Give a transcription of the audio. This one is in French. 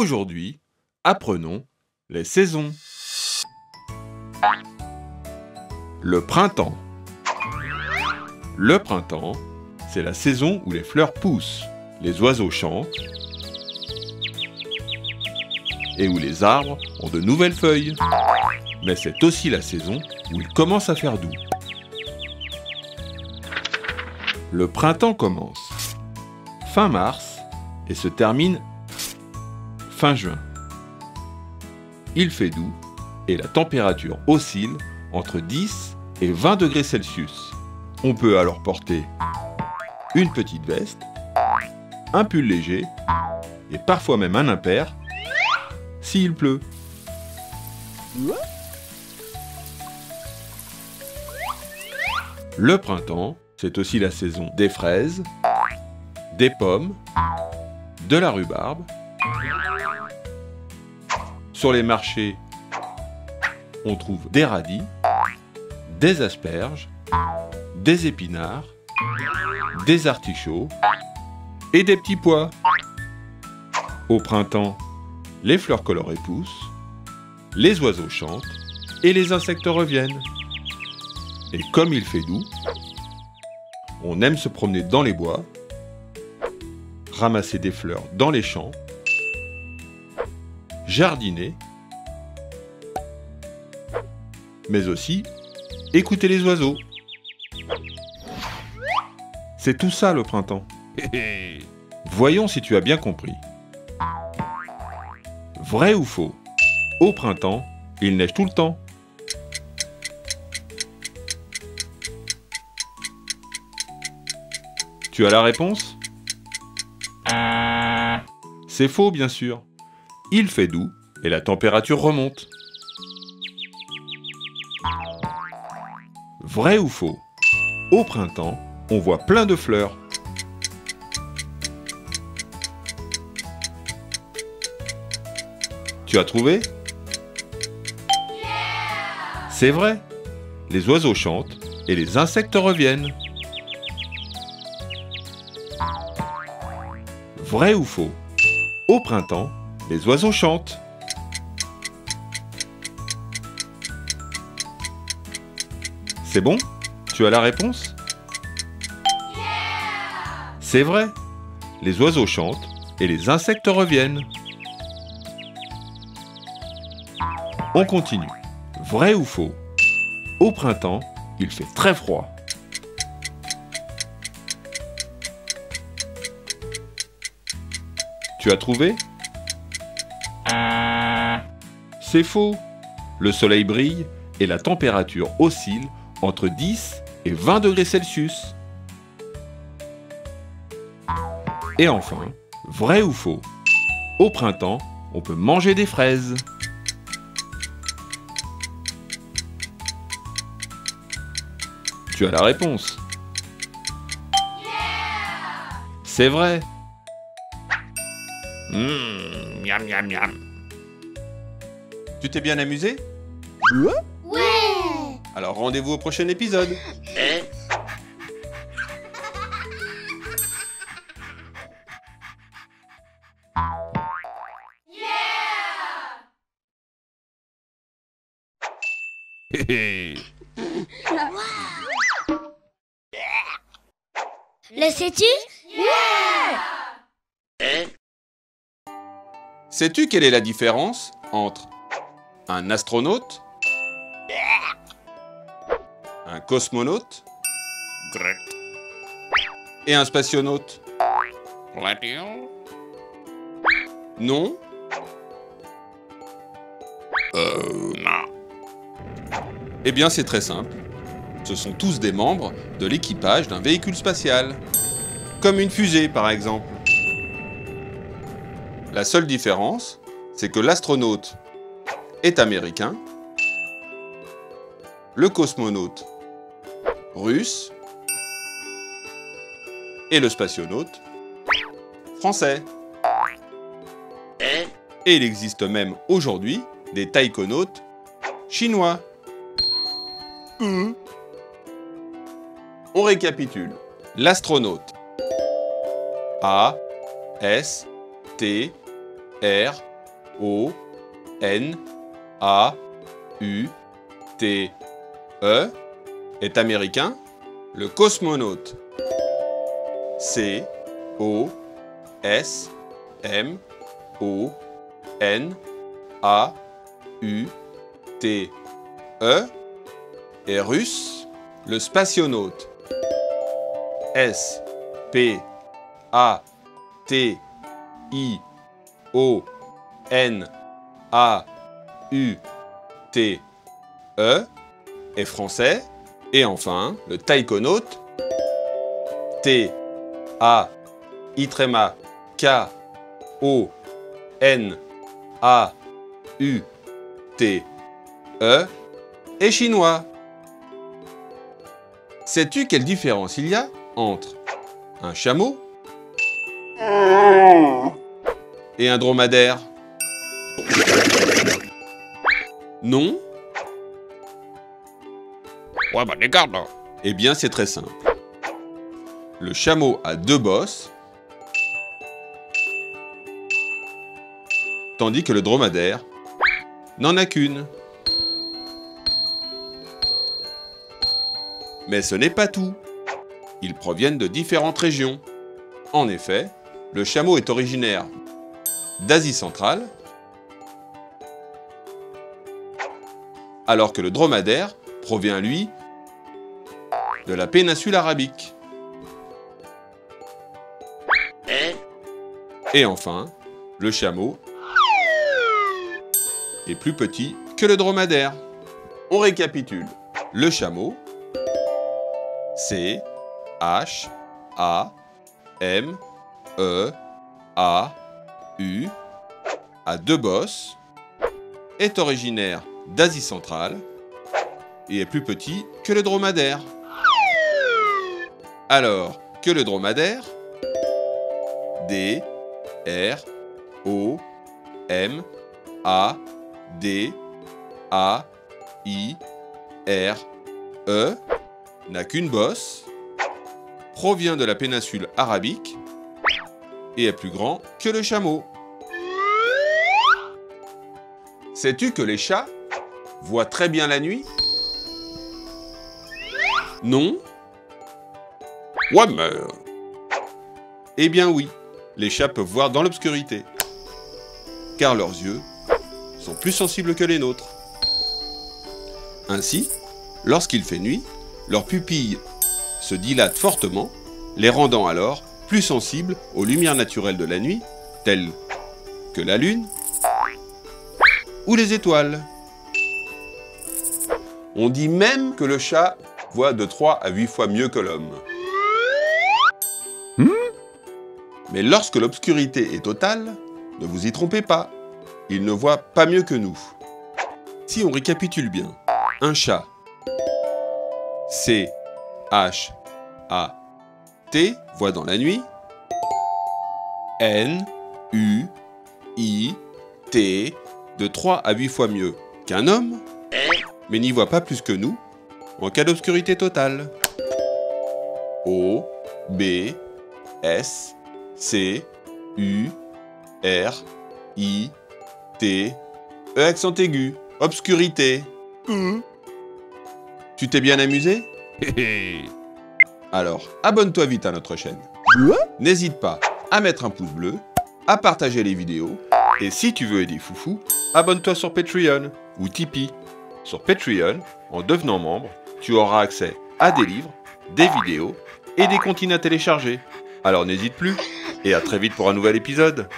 Aujourd'hui, apprenons les saisons. Le printemps. Le printemps, c'est la saison où les fleurs poussent, les oiseaux chantent et où les arbres ont de nouvelles feuilles. Mais c'est aussi la saison où il commence à faire doux. Le printemps commence fin mars et se termine fin juin. Il fait doux et la température oscille entre 10 et 20 degrés Celsius. On peut alors porter une petite veste, un pull léger et parfois même un impair s'il pleut. Le printemps, c'est aussi la saison des fraises, des pommes, de la rhubarbe. Sur les marchés, on trouve des radis, des asperges, des épinards, des artichauts et des petits pois. Au printemps, les fleurs colorées poussent, les oiseaux chantent et les insectes reviennent. Et comme il fait doux, on aime se promener dans les bois, ramasser des fleurs dans les champs, jardiner, mais aussi écouter les oiseaux. C'est tout ça le printemps. Voyons si tu as bien compris. Vrai ou faux? Au printemps, il neige tout le temps. Tu as la réponse? C'est faux, bien sûr. Il fait doux et la température remonte. Vrai ou faux? Au printemps, on voit plein de fleurs. Tu as trouvé? C'est vrai. Les oiseaux chantent et les insectes reviennent. Vrai ou faux? Au printemps, les oiseaux chantent. C'est bon? Tu as la réponse? C'est vrai. Les oiseaux chantent et les insectes reviennent. On continue. Vrai ou faux? Au printemps, il fait très froid. Tu as trouvé? C'est faux. Le soleil brille et la température oscille entre 10 et 20 degrés Celsius. Et enfin, vrai ou faux? Au printemps, on peut manger des fraises. Tu as la réponse. C'est vrai. Miam miam miam. Tu t'es bien amusé? Ouais! Alors rendez-vous au prochain épisode. Le sais-tu? Sais-tu quelle est la différence entre un astronaute, un cosmonaute et un spationaute? Non? Non. Eh bien, c'est très simple. Ce sont tous des membres de l'équipage d'un véhicule spatial. Comme une fusée, par exemple. La seule différence, c'est que l'astronaute est américain, le cosmonaute russe et le spationaute français. Et il existe même aujourd'hui des taïkonautes chinois. On récapitule. L'astronaute A, S, T, R, O, N, A, U, T, E est américain? Le cosmonaute. C, O, S, M, O, N, A, U, T, E est russe? Le spationaute. S, P, A, T, I, O, N, A, U, T, E est français? Et enfin, le taïkonaute. T, A, I, K, O, N, A, U, T, E est chinois. Sais-tu quelle différence il y a entre un chameau et un dromadaire? Non? Ouais, bah regarde là. Eh bien, c'est très simple. Le chameau a 2 bosses, tandis que le dromadaire n'en a qu'une. Mais ce n'est pas tout. Ils proviennent de différentes régions. En effet, le chameau est originaire d'Asie centrale, alors que le dromadaire provient, lui, de la péninsule arabique. Et enfin, le chameau est plus petit que le dromadaire. On récapitule. Le chameau, C, H, A, M, E, A, U, a 2 bosses, est originaire d'Asie centrale et est plus petit que le dromadaire. Alors que le dromadaire, D, R, O, M, A, D, A, I, R, E, n'a qu'une bosse, provient de la péninsule arabique et est plus grand que le chameau. Sais-tu que les chats voient très bien la nuit? Non? Ouais, mais... Eh bien oui, les chats peuvent voir dans l'obscurité, car leurs yeux sont plus sensibles que les nôtres. Ainsi, lorsqu'il fait nuit, leurs pupilles se dilatent fortement, les rendant alors plus sensibles aux lumières naturelles de la nuit, telles que la lune ou les étoiles. On dit même que le chat voit de 3 à 8 fois mieux que l'homme. Mais lorsque l'obscurité est totale, ne vous y trompez pas, il ne voit pas mieux que nous. Si on récapitule bien, un chat, C, H, A, T, voit dans la nuit, N, U, I, T, de 3 à 8 fois mieux qu'un homme, mais n'y voit pas plus que nous en cas d'obscurité totale. O, B, S, C, U, R, I, T, E accent aigu, obscurité. Tu t'es bien amusé? Alors, abonne-toi vite à notre chaîne. N'hésite pas à mettre un pouce bleu, à partager les vidéos, et si tu veux aider Foufou, abonne-toi sur Patreon ou Tipeee. Sur Patreon, en devenant membre, tu auras accès à des livres, des vidéos et des comptines à télécharger. Alors n'hésite plus, et à très vite pour un nouvel épisode.